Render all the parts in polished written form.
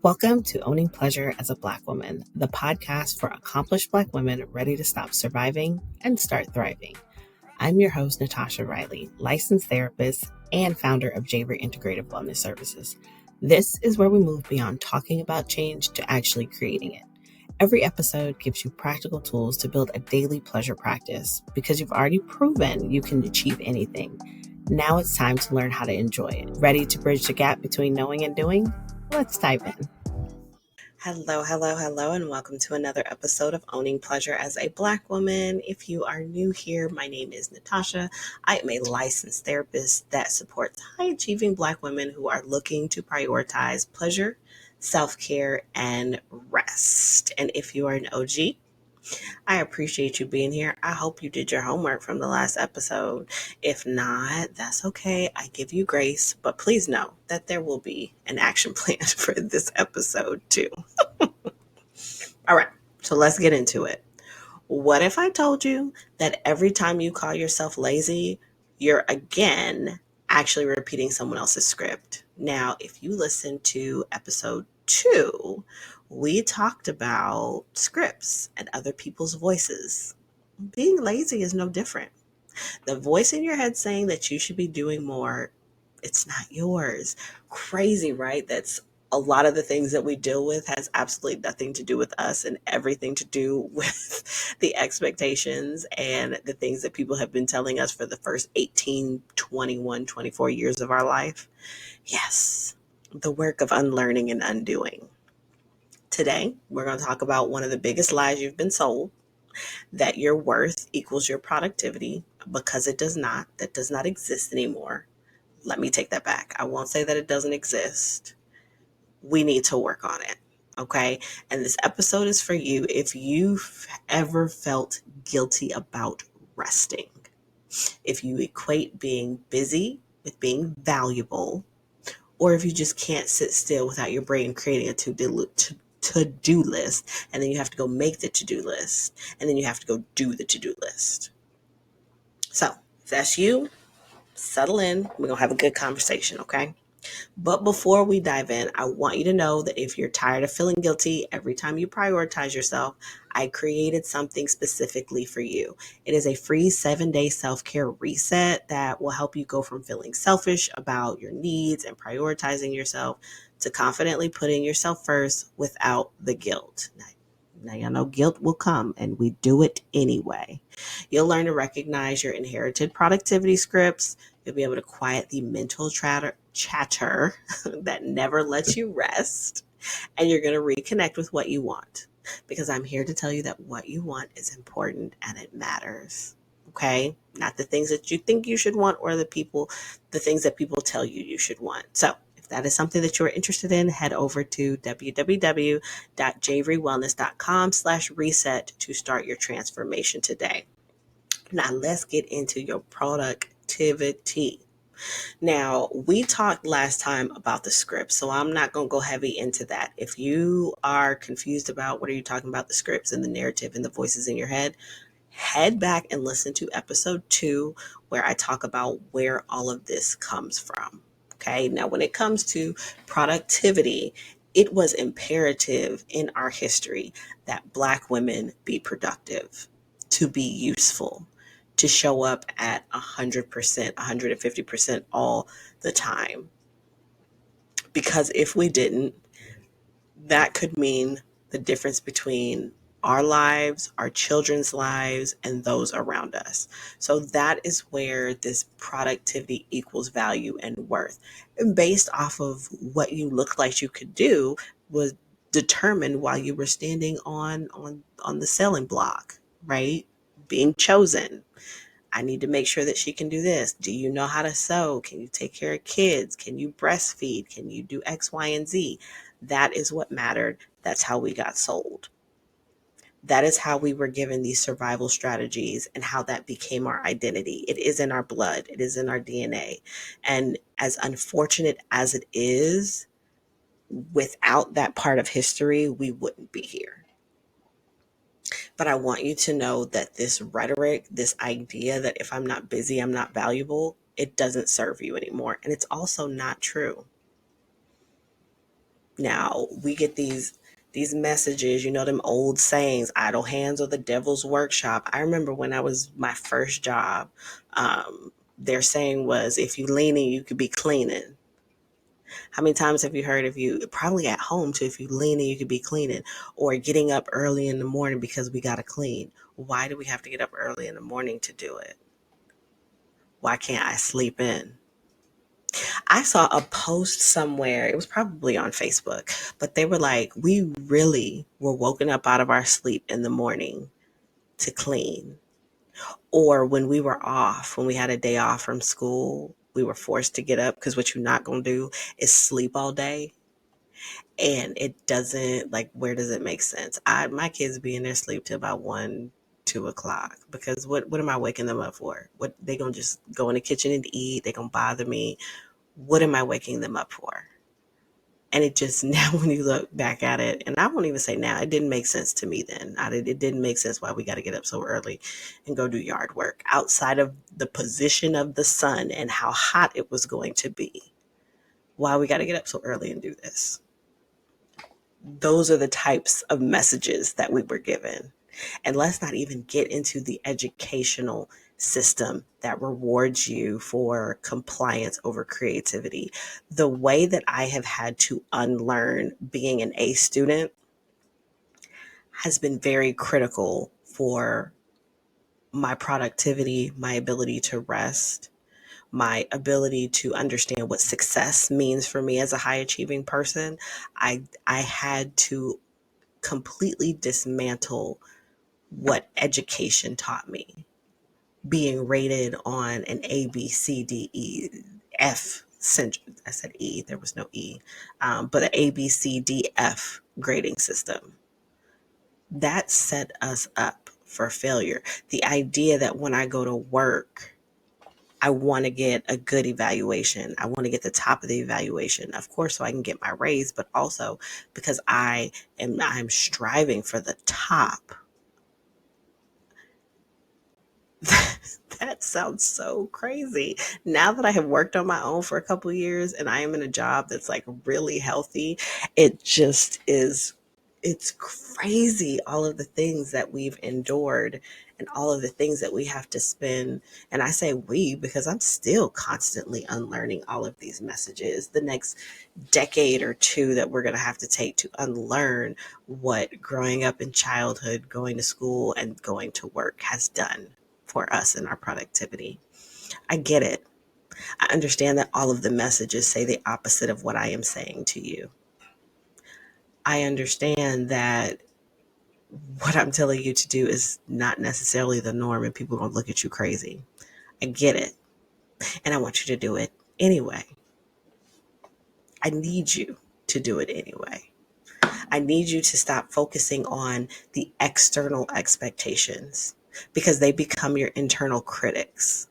Welcome to Owning Pleasure as a Black Woman, the podcast for accomplished Black women ready to stop surviving and start thriving. I'm your host, Natasha Riley, licensed therapist and founder of Javer Integrative Wellness Services. This is where we move beyond talking about change to actually creating it. Every episode gives you practical tools to build a daily pleasure practice because you've already proven you can achieve anything. Now it's time to learn how to enjoy it. Ready to bridge the gap between knowing and doing? Let's dive in. Hello, and welcome to another episode of Owning Pleasure as a Black Woman. If you are new here, my name is Natasha. I am a licensed therapist that supports high-achieving Black women who are looking to prioritize pleasure, self-care, and rest. And if you are an OG, I appreciate you being here. I hope you did your homework from the last episode. If not, that's okay. I give you grace, but please know that there will be an action plan for this episode too. All right, so let's get into it. What if I told you that every time you call yourself lazy, you're again actually repeating someone else's script? Now, if you listen to episode 2, we talked about scripts and other people's voices. Being lazy is no different. The voice in your head saying that you should be doing more, it's not yours. Crazy, right? That's a lot of the things that we deal with has absolutely nothing to do with us and everything to do with the expectations and the things that people have been telling us for the first 18, 21, 24 years of our life. Yes, the work of unlearning and undoing. Today, we're going to talk about one of the biggest lies you've been sold, that your worth equals your productivity, because it does not. That does not exist anymore. Let me take that back. I won't say that it doesn't exist. We need to work on it. Okay. And this episode is for you if you've ever felt guilty about resting. If you equate being busy with being valuable, or if you just can't sit still without your brain creating a to-do list, and then you have to go make the to-do list, and then you have to go do the to-do list. So if that's you, settle in. We're going to have a good conversation, okay? But before we dive in, I want you to know that if you're tired of feeling guilty every time you prioritize yourself, I created something specifically for you. It is a free 7-day self-care reset that will help you go from feeling selfish about your needs and prioritizing yourself to confidently putting yourself first without the guilt. Now, y'all know guilt will come, and we do it anyway. You'll learn to recognize your inherited productivity scripts. You'll be able to quiet the mental chatter that never lets you rest. And you're going to reconnect with what you want. Because I'm here to tell you that what you want is important and it matters. Okay? Not the things that you think you should want or the things that people tell you you should want. So if that is something that you're interested in, head over to www.javerywellness.com/reset to start your transformation today. Now let's get into your productivity. Now, we talked last time about the script, so I'm not going to go heavy into that. If you are confused about what are you talking about, the scripts and the narrative and the voices in your head, head back and listen to episode 2, where I talk about where all of this comes from. Okay, now when it comes to productivity, it was imperative in our history that Black women be productive, to be useful, to show up at 100%, 150% all the time. Because if we didn't, that could mean the difference between our lives, our children's lives, and those around us. So that is where this productivity equals value and worth. And based off of what you looked like you could do was determined while you were standing on the selling block, right? Being chosen. I need to make sure that she can do this. Do you know how to sew? Can you take care of kids? Can you breastfeed? Can you do X, Y, and Z? That is what mattered. That's how we got sold. That is how we were given these survival strategies and how that became our identity. It is in our blood. It is in our DNA. And as unfortunate as it is, without that part of history, we wouldn't be here. But I want you to know that this rhetoric, this idea that if I'm not busy, I'm not valuable, it doesn't serve you anymore. And it's also not true. Now we get these messages, them old sayings, idle hands or the devil's workshop. I remember when I was my first job, their saying was, if you leaning, you could be cleaning. How many times have you heard, if you, probably at home too, if you leaning, you could be cleaning, or getting up early in the morning because we got to clean? Why do we have to get up early in the morning to do it? Why can't I sleep in? I saw a post somewhere, it was probably on Facebook, but they were like, we really were woken up out of our sleep in the morning to clean. Or when we were off, when we had a day off from school, we were forced to get up because what you're not going to do is sleep all day. And it doesn't, like, where does it make sense? My kids be in their sleep till about 1, 2 o'clock, because what am I waking them up for? What, they gonna just go in the kitchen and eat? They gonna bother me? What am I waking them up for? And it just, now when you look back at it, and I won't even say now, it didn't make sense to me then. It didn't make sense why we got to get up so early and go do yard work outside of the position of the sun and how hot it was going to be. Why we got to get up so early and do this? Those are the types of messages that we were given. And let's not even get into the educational system that rewards you for compliance over creativity. The way that I have had to unlearn being an A student has been very critical for my productivity, my ability to rest, my ability to understand what success means for me as a high achieving person. I had to completely dismantle what education taught me. Being rated on an A, B, C, D, E, F, I said E, there was no E, but an A, B, C, D, F grading system. That set us up for failure. The idea that when I go to work, I want to get a good evaluation. I want to get the top of the evaluation, of course, so I can get my raise, but also because I'm striving for the top. That sounds so crazy. Now that I have worked on my own for a couple of years and I am in a job that's like really healthy, it just is, it's crazy, all of the things that we've endured and all of the things that we have to spend. And I say we because I'm still constantly unlearning all of these messages. The next decade or two that we're going to have to take to unlearn what growing up in childhood, going to school, and going to work has done for us and our productivity. I get it. I understand that all of the messages say the opposite of what I am saying to you. I understand that what I'm telling you to do is not necessarily the norm and people are going to look at you crazy. I get it. And I want you to do it anyway. I need you to do it anyway. I need you to stop focusing on the external expectations because they become your internal critics.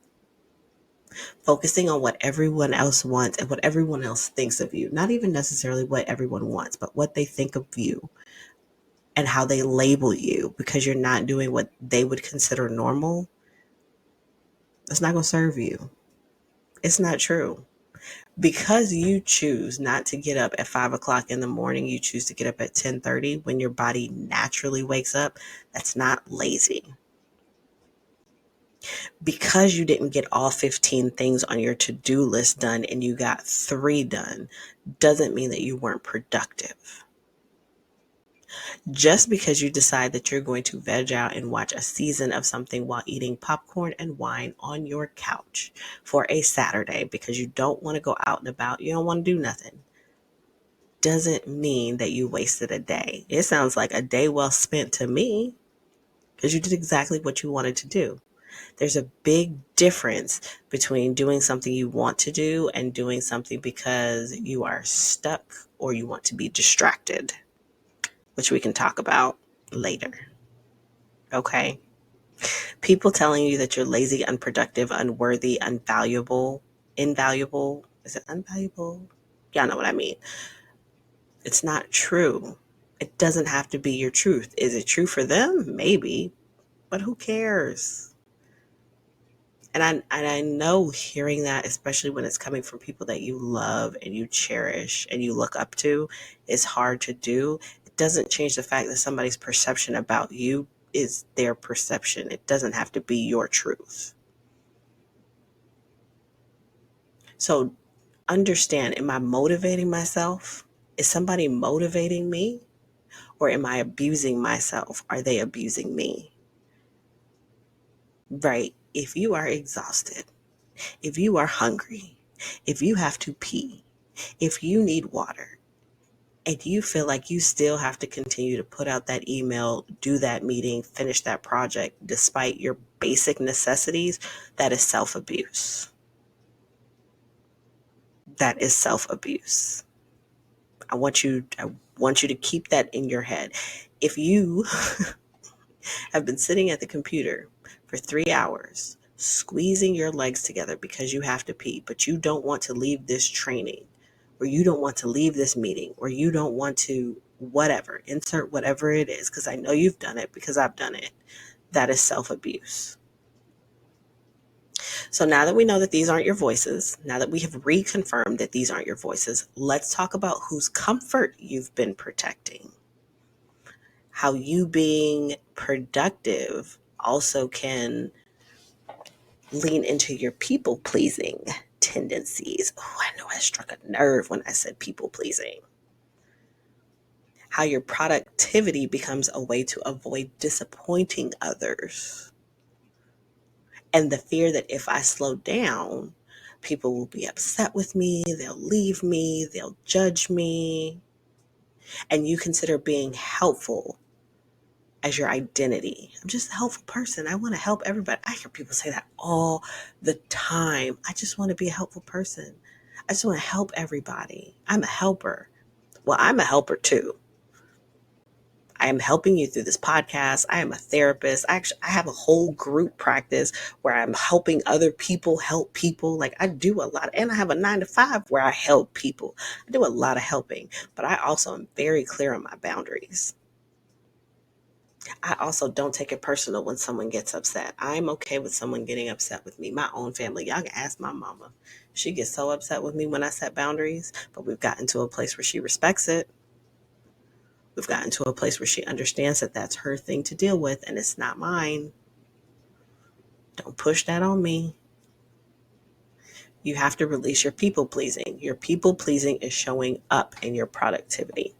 Focusing on what everyone else wants and what everyone else thinks of you, not even necessarily what everyone wants, but what they think of you and how they label you because you're not doing what they would consider normal. It's not going to serve you. It's not true. Because you choose not to get up at 5 o'clock in the morning, you choose to get up at 10:30 when your body naturally wakes up. That's not lazy. Because you didn't get all 15 things on your to-do list done and you got 3 done, doesn't mean that you weren't productive. Just because you decide that you're going to veg out and watch a season of something while eating popcorn and wine on your couch for a Saturday because you don't want to go out and about, you don't want to do nothing, doesn't mean that you wasted a day. It sounds like a day well spent to me because you did exactly what you wanted to do. There's a big difference between doing something you want to do and doing something because you are stuck or you want to be distracted, which we can talk about later. Okay? People telling you that you're lazy, unproductive, unworthy, unvaluable, invaluable. Is it unvaluable? Y'all know what I mean. It's not true. It doesn't have to be your truth. Is it true for them? Maybe. But who cares? And I know hearing that, especially when it's coming from people that you love and you cherish and you look up to, is hard to do. It doesn't change the fact that somebody's perception about you is their perception. It doesn't have to be your truth. So understand, am I motivating myself? Is somebody motivating me? Or am I abusing myself? Are they abusing me? Right? If you are exhausted, if you are hungry, if you have to pee, if you need water, and you feel like you still have to continue to put out that email, do that meeting, finish that project despite your basic necessities, that is self abuse. That is self abuse. I want you to keep that in your head. If you have been sitting at the computer for 3 hours, squeezing your legs together because you have to pee, but you don't want to leave this training, or you don't want to leave this meeting, or you don't want to whatever, insert whatever it is, because I know you've done it because I've done it. That is self abuse. So now that we know that these aren't your voices, now that we have reconfirmed that these aren't your voices, let's talk about whose comfort you've been protecting. How you being productive also can lean into your people pleasing tendencies. Oh, I know I struck a nerve when I said people pleasing. How your productivity becomes a way to avoid disappointing others. And the fear that if I slow down, people will be upset with me, they'll leave me, they'll judge me. And you consider being helpful as your identity. I'm just a helpful person. I want to help everybody. I hear people say that all the time. I just want to be a helpful person. I just want to help everybody. I'm a helper. Well, I'm a helper too. I am helping you through this podcast. I am a therapist. I have a whole group practice where I'm helping other people help people. Like I do a lot, and I have a 9 to 5 where I help people. I do a lot of helping, but I also am very clear on my boundaries. I also don't take it personal when someone gets upset. I'm okay with someone getting upset with me. My own family, y'all can ask my mama. She gets so upset with me when I set boundaries, but we've gotten to a place where she respects it. We've gotten to a place where she understands that that's her thing to deal with and it's not mine. Don't push that on me. You have to release your people pleasing. Your people pleasing is showing up in your productivity.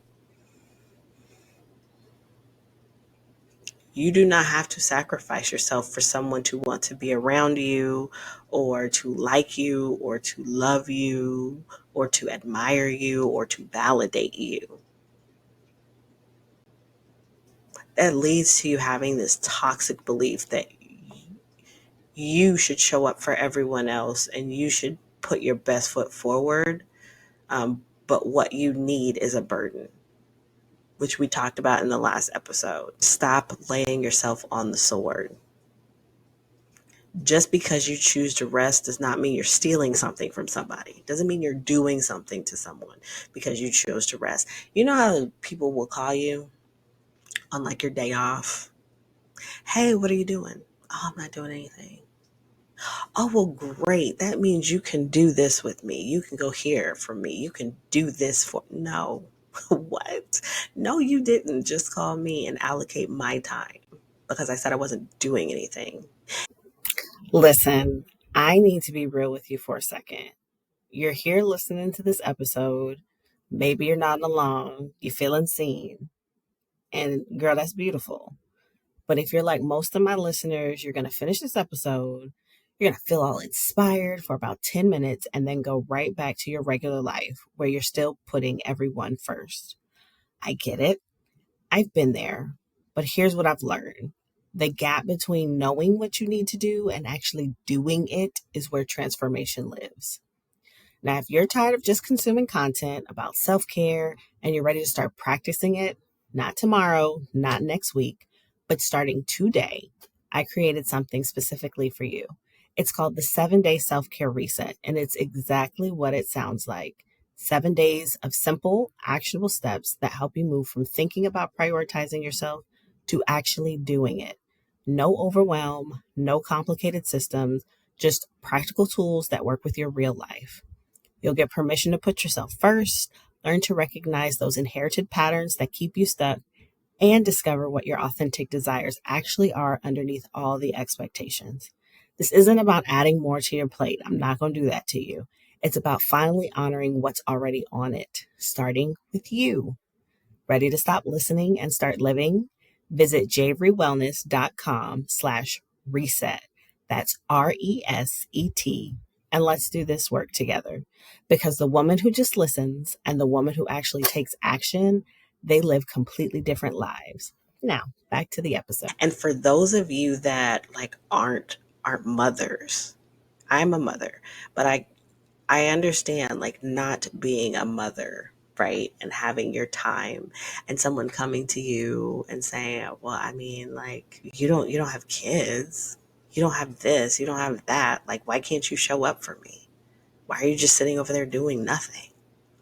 You do not have to sacrifice yourself for someone to want to be around you or to like you or to love you or to admire you or to validate you. That leads to you having this toxic belief that you should show up for everyone else and you should put your best foot forward. But what you need is a burden, which we talked about in the last episode. Stop laying yourself on the sword. Just because you choose to rest does not mean you're stealing something from somebody. Doesn't mean you're doing something to someone because you chose to rest. You know how people will call you on like your day off? Hey, what are you doing? Oh, I'm not doing anything. Oh, well, great. That means you can do this with me. You can go here for me. You can do this for. No. What? No, you didn't just call me and allocate my time because I said I wasn't doing anything. Listen, I need to be real with you for a second. You're here listening to this episode. Maybe you're nodding along. You're feeling seen. And girl, that's beautiful. But if you're like most of my listeners, you're going to finish this episode. You're going to feel all inspired for about 10 minutes and then go right back to your regular life where you're still putting everyone first. I get it. I've been there. But here's what I've learned. The gap between knowing what you need to do and actually doing it is where transformation lives. Now, if you're tired of just consuming content about self care and you're ready to start practicing it, not tomorrow, not next week, but starting today, I created something specifically for you. It's called the 7-Day Self Care Reset, and it's exactly what it sounds like. 7 days of simple, actionable steps that help you move from thinking about prioritizing yourself to actually doing it. No overwhelm, no complicated systems, just practical tools that work with your real life. You'll get permission to put yourself first, learn to recognize those inherited patterns that keep you stuck, and discover what your authentic desires actually are underneath all the expectations. This isn't about adding more to your plate. I'm not going to do that to you. It's about finally honoring what's already on it, starting with you. Ready to stop listening and start living? Visit javerywellness.com/reset. That's RESET. And let's do this work together. Because the woman who just listens and the woman who actually takes action, they live completely different lives. Now, back to the episode. And for those of you that aren't mothers, I'm a mother, but I understand like not being a mother, right? And having your time and someone coming to you and saying, well, I mean, like you don't have kids. You don't have this, you don't have that. Like, why can't you show up for me? Why are you just sitting over there doing nothing?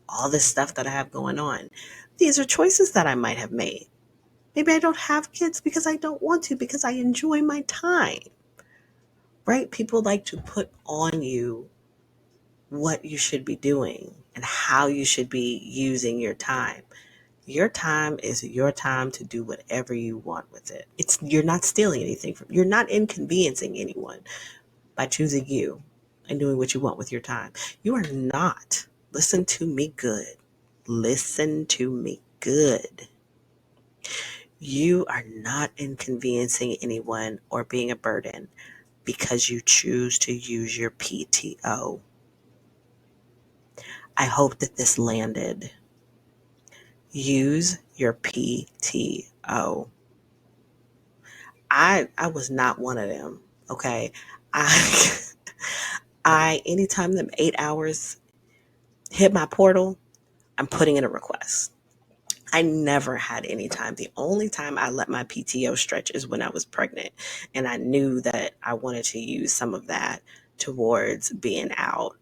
All this stuff that I have going on. These are choices that I might have made. Maybe I don't have kids because I don't want to, because I enjoy my time, right? People like to put on you what you should be doing and how you should be using your time. Your time is your time to do whatever you want with it. You're not stealing anything you're not inconveniencing anyone by choosing you and doing what you want with your time. You are not. Listen to me good. Listen to me good. You are not inconveniencing anyone or being a burden because you choose to use your PTO. I hope that this landed. Use your PTO. I was not one of them. Okay. I anytime them 8 hours hit my portal, I'm putting in a request. I never had any time. The only time I let my PTO stretch is when I was pregnant. And I knew that I wanted to use some of that towards being out.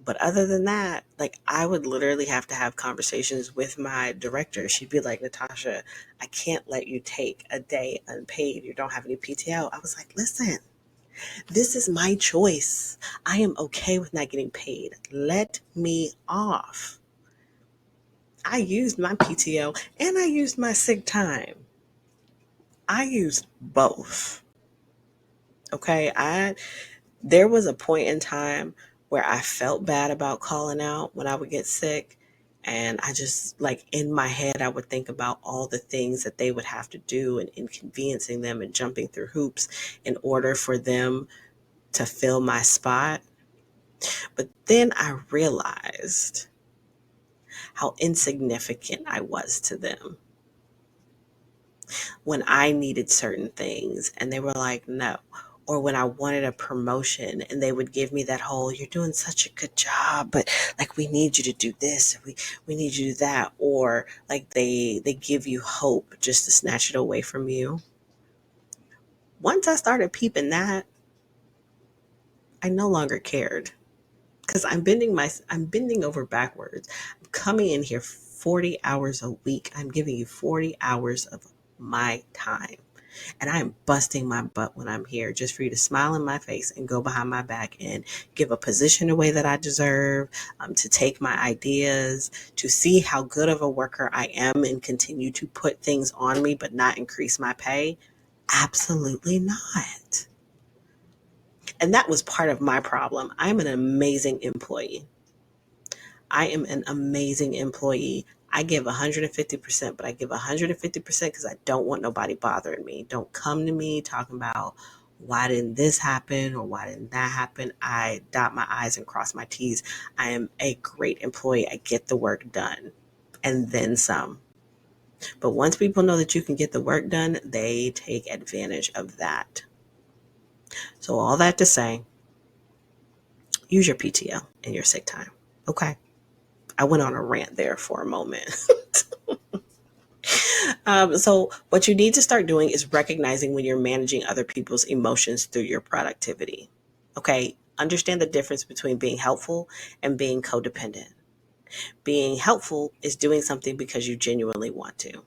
But other than that, like I would literally have to have conversations with my director. She'd be like, Natasha, I can't let you take a day unpaid. You don't have any PTO. I was like, listen, this is my choice. I am okay with not getting paid. Let me off. I used my PTO and I used my sick time. I used both. Okay. There was a point in time where I felt bad about calling out when I would get sick. And I just, like, in my head, I would think about all the things that they would have to do and inconveniencing them and jumping through hoops in order for them to fill my spot. But then I realized how insignificant I was to them when I needed certain things and they were like, no. Or when I wanted a promotion and they would give me that whole, you're doing such a good job, but like we need you to do this, we need you to do that. Or like they give you hope just to snatch it away from you. Once I started peeping that, I no longer cared. Because I'm bending over backwards. I'm coming in here 40 hours a week. I'm giving you 40 hours of my time. And I am busting my butt when I'm here just for you to smile in my face and go behind my back and give a position away that I deserve, to take my ideas, to see how good of a worker I am and continue to put things on me but not increase my pay. Absolutely not. And that was part of my problem. I'm an amazing employee. I am an amazing employee. I give 150%, but I give 150% because I don't want nobody bothering me. Don't come to me talking about why didn't this happen or why didn't that happen. I dot my I's and cross my T's. I am a great employee. I get the work done and then some. But once people know that you can get the work done, they take advantage of that. So all that to say, use your PTO and your sick time. Okay. I went on a rant there for a moment. So what you need to start doing is recognizing when you're managing other people's emotions through your productivity. Okay. Understand the difference between being helpful and being codependent. Being helpful is doing something because you genuinely want to.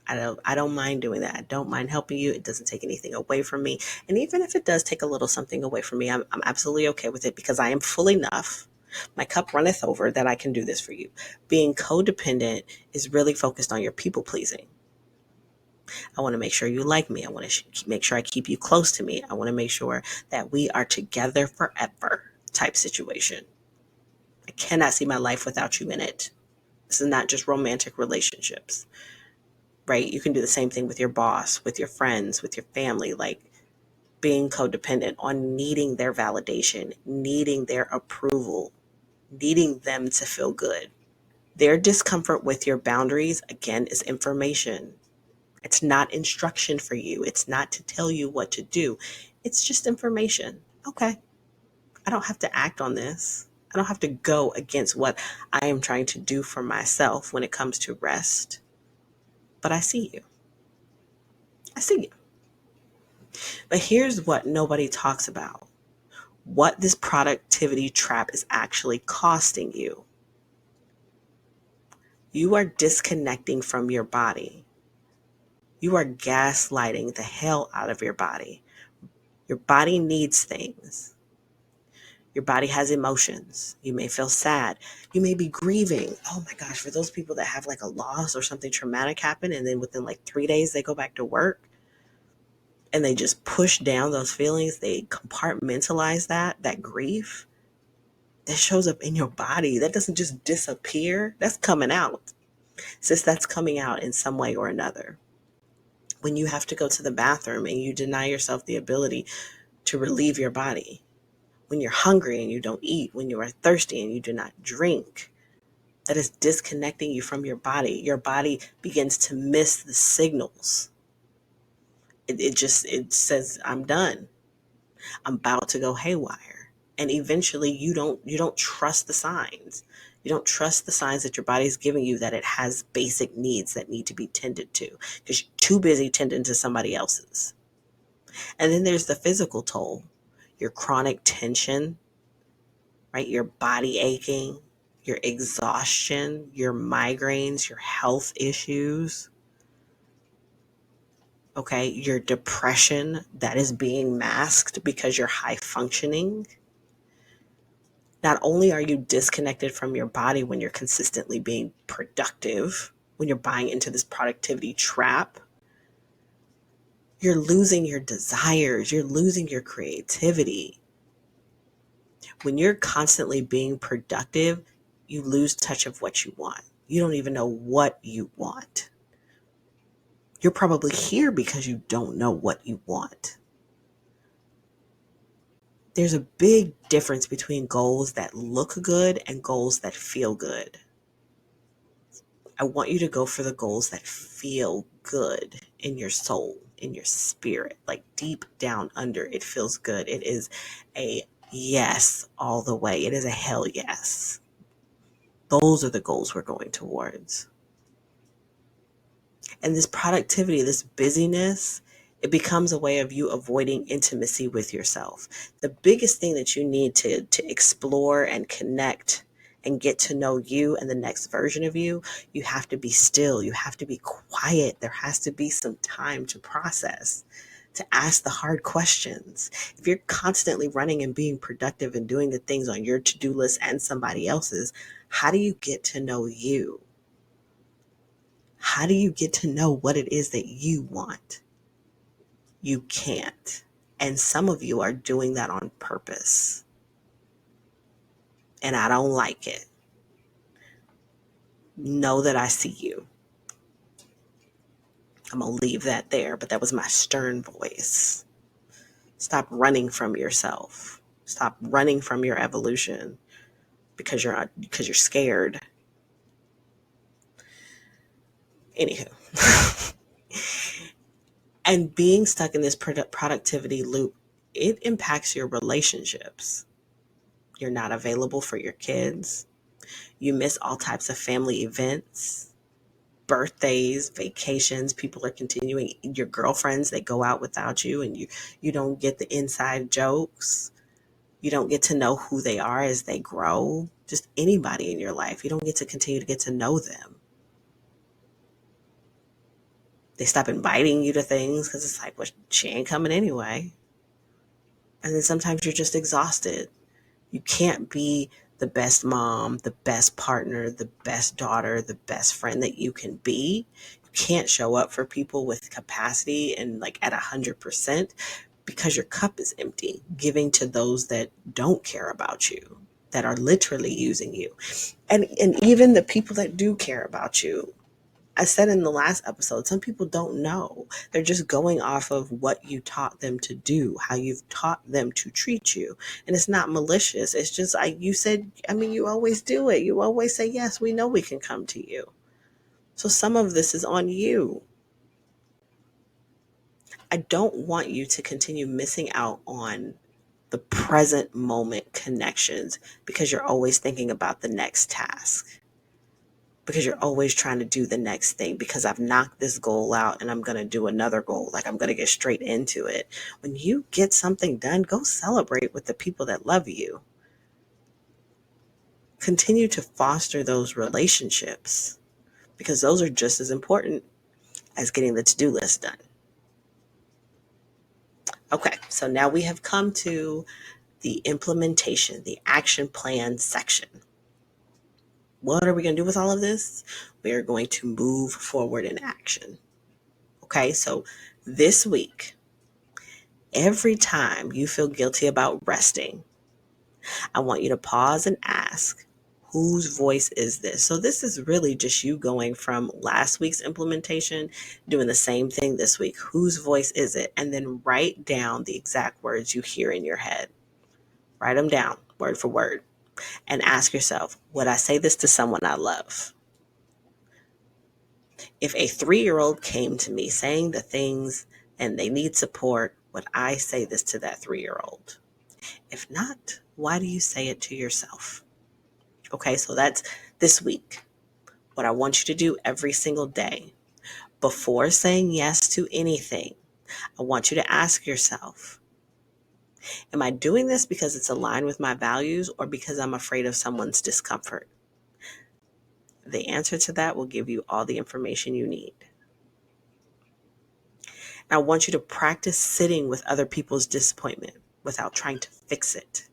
I don't mind doing that. I don't mind helping you. It doesn't take anything away from me. And even if it does take a little something away from me, I'm absolutely okay with it because I am full enough. My cup runneth over that I can do this for you. Being codependent is really focused on your people pleasing. I want to make sure you like me. I want to make sure I keep you close to me. I want to make sure that we are together forever type situation. I cannot see my life without you in it. This is not just romantic relationships, right? You can do the same thing with your boss, with your friends, with your family, like being codependent on needing their validation, needing their approval, needing them to feel good. Their discomfort with your boundaries, again, is information. It's not instruction for you. It's not to tell you what to do. It's just information. Okay, I don't have to act on this. I don't have to go against what I am trying to do for myself when it comes to rest. But I see you. I see you. But here's what nobody talks about. What this productivity trap is actually costing you. You are disconnecting from your body. You are gaslighting the hell out of your body. Your body needs things. Your body has emotions. You may feel sad. You may be grieving. Oh my gosh, for those people that have like a loss or something traumatic happen and then within like 3 days they go back to work and they just push down those feelings, they compartmentalize that grief. That shows up in your body. That doesn't just disappear. That's coming out. Sis, that's coming out in some way or another. When you have to go to the bathroom and you deny yourself the ability to relieve your body, when you're hungry and you don't eat, when you are thirsty and you do not drink, that is disconnecting you from your body. Your body begins to miss the signals. It says, I'm done. I'm about to go haywire. And eventually you don't trust the signs. You don't trust the signs that your body's giving you that it has basic needs that need to be tended to because you're too busy tending to somebody else's. And then there's the physical toll, your chronic tension, right? Your body aching, your exhaustion, your migraines, your health issues, okay? Your depression that is being masked because you're high functioning. Not only are you disconnected from your body when you're consistently being productive, when you're buying into this productivity trap, you're losing your desires, you're losing your creativity. When you're constantly being productive, you lose touch of what you want. You don't even know what you want. You're probably here because you don't know what you want. There's a big difference between goals that look good and goals that feel good. I want you to go for the goals that feel good in your soul, in your spirit, like deep down under it feels good. It is a yes all the way. It is a hell yes. Those are the goals we're going towards. And this productivity, this busyness, it becomes a way of you avoiding intimacy with yourself. The biggest thing that you need to explore and connect and get to know you and the next version of you, you have to be still. You have to be quiet. There has to be some time to process, to ask the hard questions. If you're constantly running and being productive and doing the things on your to-do list and somebody else's, how do you get to know you? How do you get to know what it is that you want? You can't. And some of you are doing that on purpose. And I don't like it. Know that I see you. I'm going to leave that there, but that was my stern voice. Stop running from yourself. Stop running from your evolution because you're scared. Anywho. And being stuck in this productivity loop, it impacts your relationships. You're not available for your kids. You miss all types of family events, birthdays, vacations. People are continuing. Your girlfriends, they go out without you and you don't get the inside jokes. You don't get to know who they are as they grow. Just anybody in your life. You don't get to continue to get to know them. They stop inviting you to things because it's like, well, she ain't coming anyway. And then sometimes you're just exhausted. You can't be the best mom, the best partner, the best daughter, the best friend that you can be. You can't show up for people with capacity and like at 100% because your cup is empty, giving to those that don't care about you, that are literally using you. And even the people that do care about you, I said in the last episode, some people don't know. They're just going off of what you taught them to do, how you've taught them to treat you. And it's not malicious. It's just like you said, I mean, you always do it. You always say, yes, we know we can come to you. So some of this is on you. I don't want you to continue missing out on the present moment connections because you're always thinking about the next task, because you're always trying to do the next thing, because I've knocked this goal out and I'm going to do another goal. Like I'm going to get straight into it. When you get something done, go celebrate with the people that love you. Continue to foster those relationships because those are just as important as getting the to-do list done. Okay, so now we have come to the implementation, the action plan section. What are we going to do with all of this? We are going to move forward in action. Okay, so this week, every time you feel guilty about resting, I want you to pause and ask, whose voice is this? So this is really just you going from last week's implementation, doing the same thing this week. Whose voice is it? And then write down the exact words you hear in your head. Write them down word for word and ask yourself, would I say this to someone I love? If a 3-year-old came to me saying the things and they need support, would I say this to that 3-year-old? If not, why do you say it to yourself? Okay, so that's this week. What I want you to do every single day, before saying yes to anything, I want you to ask yourself, am I doing this because it's aligned with my values or because I'm afraid of someone's discomfort? The answer to that will give you all the information you need. And I want you to practice sitting with other people's disappointment without trying to fix it.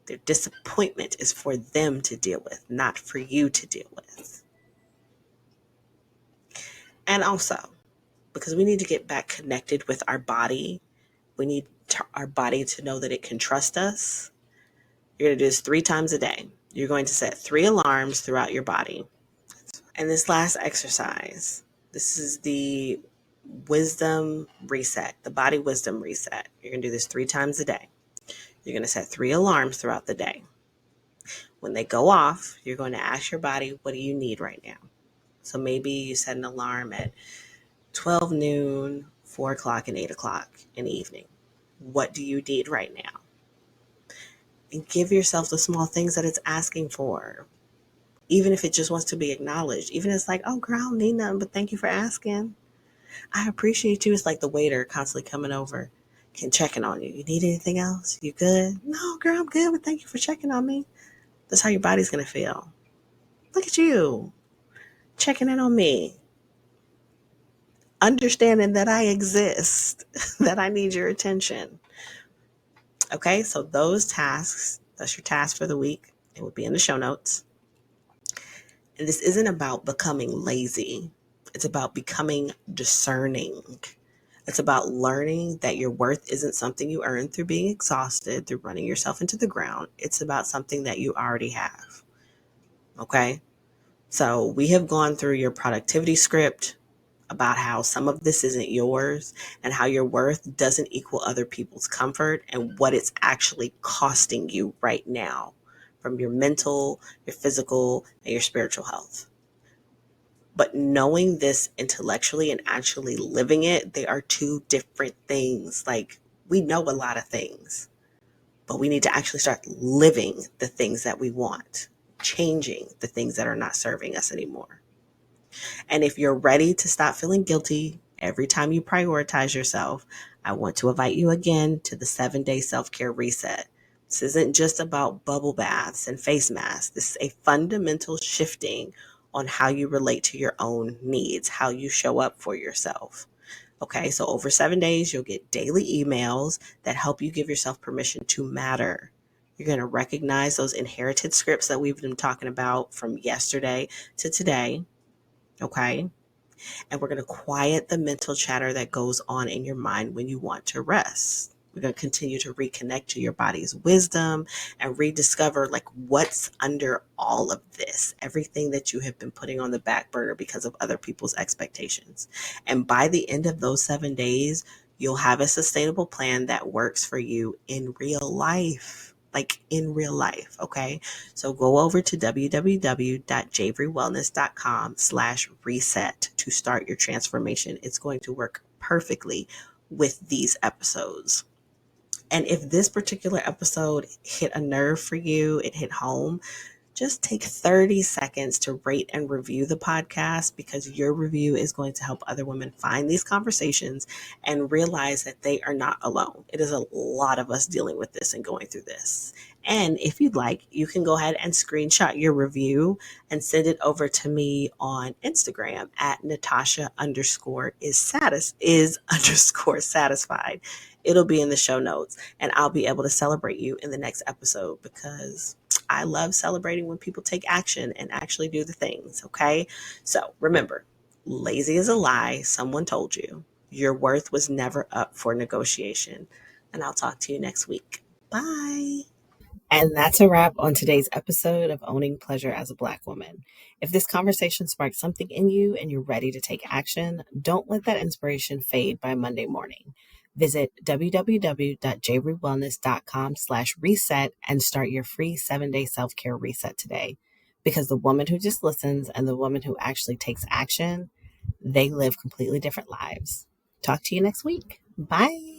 Their disappointment is for them to deal with, not for you to deal with. And also, because we need to get back connected with our body, we need our body to know that it can trust us. You're going to do this 3 times a day. You're going to set 3 alarms throughout your body. And this last exercise, this is the wisdom reset, the body wisdom reset. You're going to do this 3 times a day. You're going to set 3 alarms throughout the day. When they go off, you're going to ask your body, what do you need right now? So maybe you set an alarm at 12 noon, 4 o'clock, and 8 o'clock in the evening. What do you need right now? And give yourself the small things that it's asking for. Even if it just wants to be acknowledged. Even if it's like, oh, girl, I don't need nothing, but thank you for asking. I appreciate you. It's like the waiter constantly coming over and checking on you. You need anything else? You good? No, girl, I'm good, but thank you for checking on me. That's how your body's going to feel. Look at you, checking in on me. Understanding that I exist, that I need your attention. Okay, so those tasks, that's your task for the week. It will be in the show notes. And this isn't about becoming lazy. It's about becoming discerning. It's about learning that your worth isn't something you earn through being exhausted, through running yourself into the ground. It's about something that you already have. Okay? So we have gone through your productivity script about how some of this isn't yours and how your worth doesn't equal other people's comfort and what it's actually costing you right now from your mental, your physical, and your spiritual health. But knowing this intellectually and actually living it, they are 2 different things. Like, we know a lot of things, but we need to actually start living the things that we want, changing the things that are not serving us anymore. And if you're ready to stop feeling guilty every time you prioritize yourself, I want to invite you again to the 7-day self-care reset. This isn't just about bubble baths and face masks. This is a fundamental shifting on how you relate to your own needs, how you show up for yourself. Okay, so over 7 days, you'll get daily emails that help you give yourself permission to matter. You're going to recognize those inherited scripts that we've been talking about from yesterday to today. Okay, and we're going to quiet the mental chatter that goes on in your mind when you want to rest. We're going to continue to reconnect to your body's wisdom and rediscover like what's under all of this, everything that you have been putting on the back burner because of other people's expectations. And by the end of those 7 days, you'll have a sustainable plan that works for you in real life. Like in real life, okay? So go over to www.javerywellness.com/reset to start your transformation. It's going to work perfectly with these episodes. And if this particular episode hit a nerve for you, it hit home, just take 30 seconds to rate and review the podcast, because your review is going to help other women find these conversations and realize that they are not alone. It is a lot of us dealing with this and going through this. And if you'd like, you can go ahead and screenshot your review and send it over to me on Instagram at Natasha underscore satisfied. It'll be in the show notes, and I'll be able to celebrate you in the next episode, because I love celebrating when people take action and actually do the things, okay? So remember, lazy is a lie someone told you. Your worth was never up for negotiation. And I'll talk to you next week. Bye. And that's a wrap on today's episode of Owning Pleasure as a Black Woman. If this conversation sparked something in you and you're ready to take action, don't let that inspiration fade by Monday morning. Visit www.javerywellness.com/reset and start your free 7-day self-care reset today. Because the woman who just listens and the woman who actually takes action, they live completely different lives. Talk to you next week. Bye.